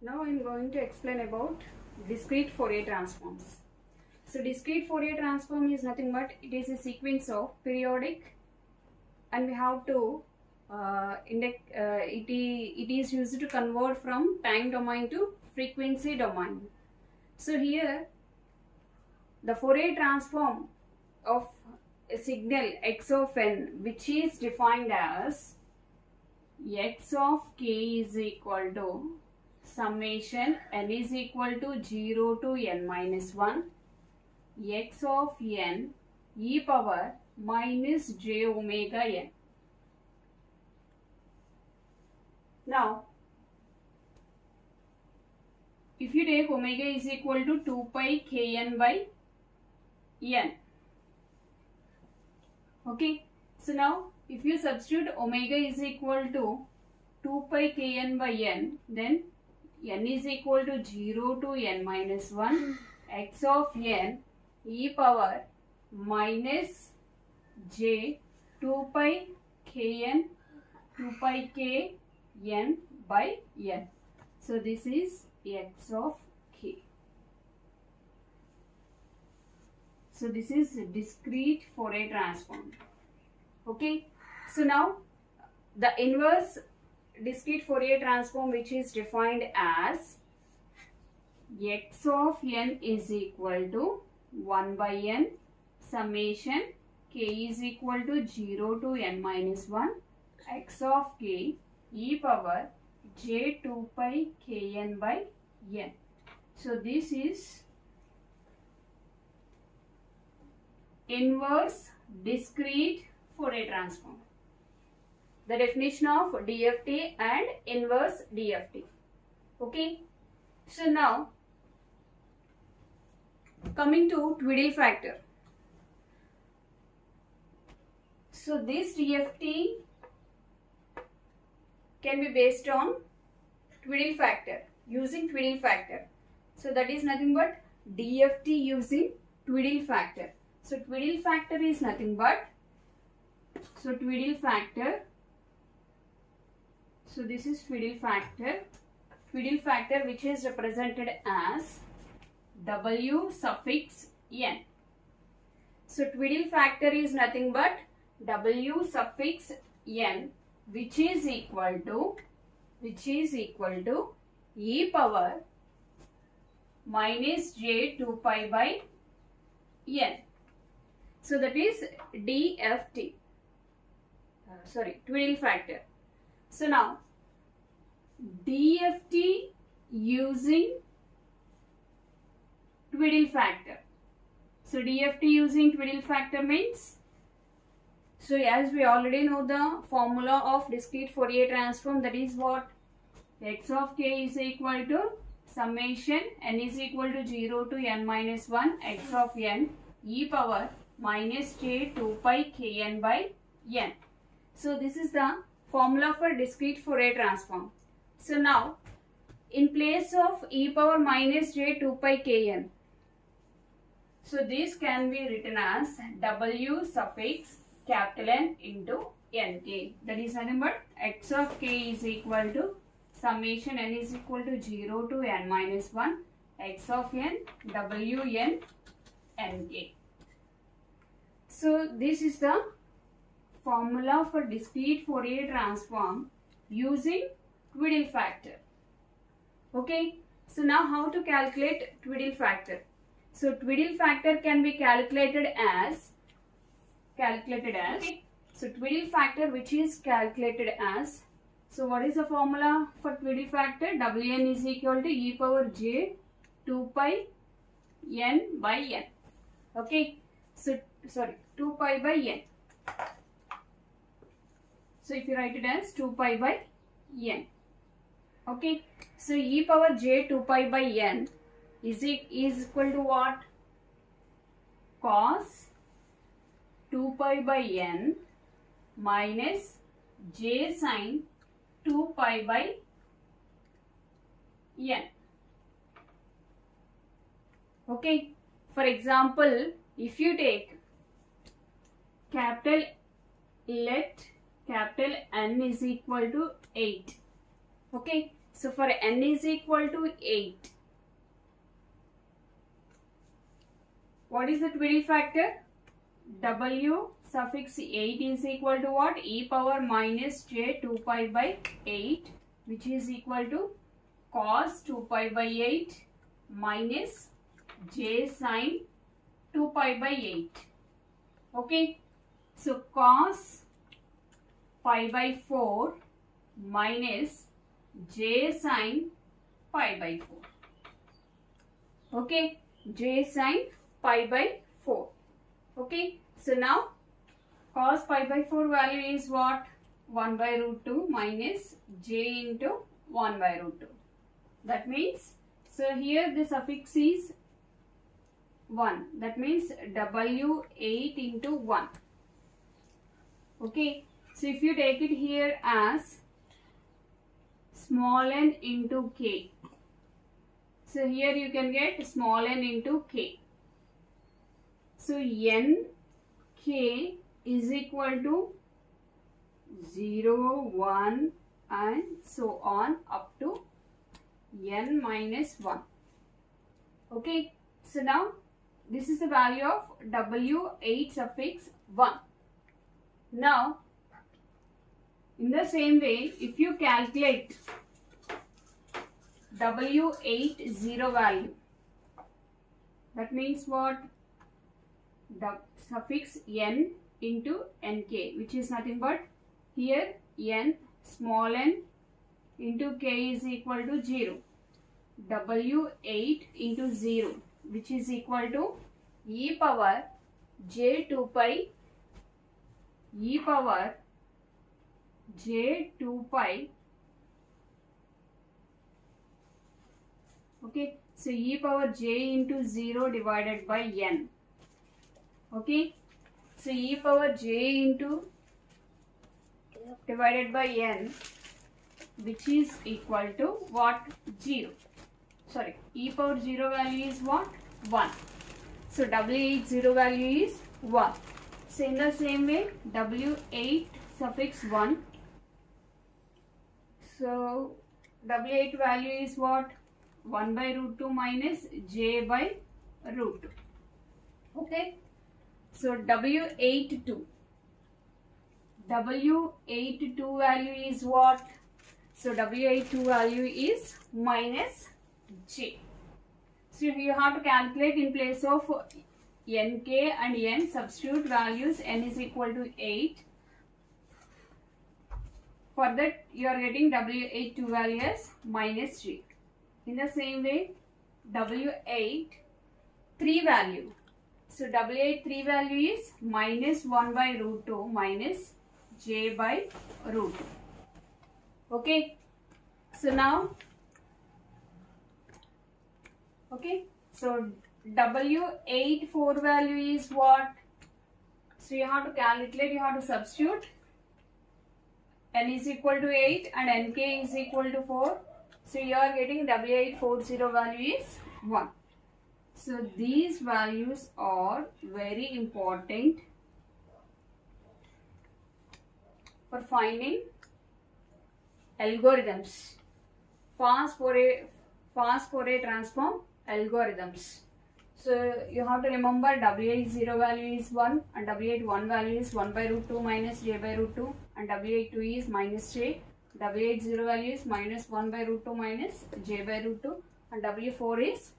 Now I am going to explain about discrete Fourier transforms. So discrete Fourier transform is nothing but it is a sequence of periodic, and we have to it is used to convert from time domain to frequency domain. So here the Fourier transform of a signal x of n, which is defined as x of k is equal to summation n is equal to 0 to n minus 1 x of n e power minus j omega n. Now, if you take omega is equal to 2 pi kn by n. Okay, so now if you substitute omega is equal to 2 pi kn by n, then n is equal to 0 to n minus 1 x of n e power minus j 2 pi kn k n by n. So this is x of k. So this is discrete Fourier transform. Okay, so now the inverse discrete Fourier transform, which is defined as x of n is equal to 1 by n summation k is equal to 0 to n minus 1 x of k e power j 2 pi kn by n. So this is inverse discrete Fourier transform. The definition of DFT and inverse DFT. Okay. So now coming to twiddle factor. So this DFT can be based on twiddle factor, using twiddle factor. So that is nothing but DFT using twiddle factor. So twiddle factor is nothing but, so twiddle factor, so this is twiddle factor which is represented as W suffix n. So twiddle factor is nothing but W suffix n, which is equal to e power minus j 2 pi by n. So that is DFT, twiddle factor. So now DFT using twiddle factor. So DFT using twiddle factor means, so as we already know the formula of discrete Fourier transform, that is what, x of k is equal to summation n is equal to 0 to n minus 1 x of n e power minus j 2 pi kn by n. So this is the formula for discrete Fourier transform. So now in place of e power minus j 2 pi kn, so this can be written as W suffix capital N into nk. That is nothing but x of k is equal to summation n is equal to 0 to n minus 1 x of n W n nk. So this is the formula for discrete Fourier transform using twiddle factor. Okay, so now how to calculate twiddle factor? So twiddle factor can be calculated as so twiddle factor which is calculated as, so what is the formula for twiddle factor? Wn is equal to e power j 2 pi n by n. Okay, so 2 pi by n. So if you write it as 2 pi by n. Okay, so e power j 2 pi by n is equal to what? Cos 2 pi by n minus j sin 2 pi by n. Okay, for example, if you take capital N is equal to 8. Okay, So for n is equal to 8, what is the twiddle factor? W suffix 8 is equal to what? E power minus j 2 pi by 8, which is equal to cos 2 pi by 8 minus j sin 2 pi by 8. Okay. So cos pi by 4 minus j sin pi by 4. Okay. J sin pi by 4. Okay. So now cos pi by 4 value is what? 1 by root 2 minus j into 1 by root 2. That means, so here the suffix is 1. That means W8 into 1. Okay. So if you take it here as small n into k. So here you can get small n into k. So n k is equal to 0, 1 and so on up to n minus 1. Okay. So now this is the value of W8 suffix 1. Now in the same way, if you calculate W8 0 value, that means what? The suffix n into nk, which is nothing but here n small n into k is equal to 0. W8 into 0, which is equal to e power j 2 pi e power j 2 pi. Okay. So e power j into 0 divided by n. Okay. So e power j into divided by n, which is equal to what? 0. Sorry, e power 0 value is what? 1. So W8 0 value is 1. So in the same way, W8 suffix 1. So W8 value is what? 1 by root 2 minus j by root 2. Okay. So W8 2. W8 2 value is what? So W8 2 value is minus j. So you have to calculate in place of nk and n, substitute values. N is equal to 8. For that you are getting W8 2 value as minus j. In the same way, W8 3 value. So W8 3 value is minus 1 by root 2 minus j by root 2. Okay. So now, okay. So W8 4 value is what? So you have to calculate, you have to substitute. N is equal to 8 and nk is equal to 4. So you are getting W8 40 value is 1. So these values are very important for finding algorithms, fast Fourier transform algorithms. So you have to remember W8 0 value is 1 and W8 1 value is 1 by root 2 minus j by root 2 and W8 2 is minus j. W8 0 value is minus 1 by root 2 minus j by root 2 and W4 is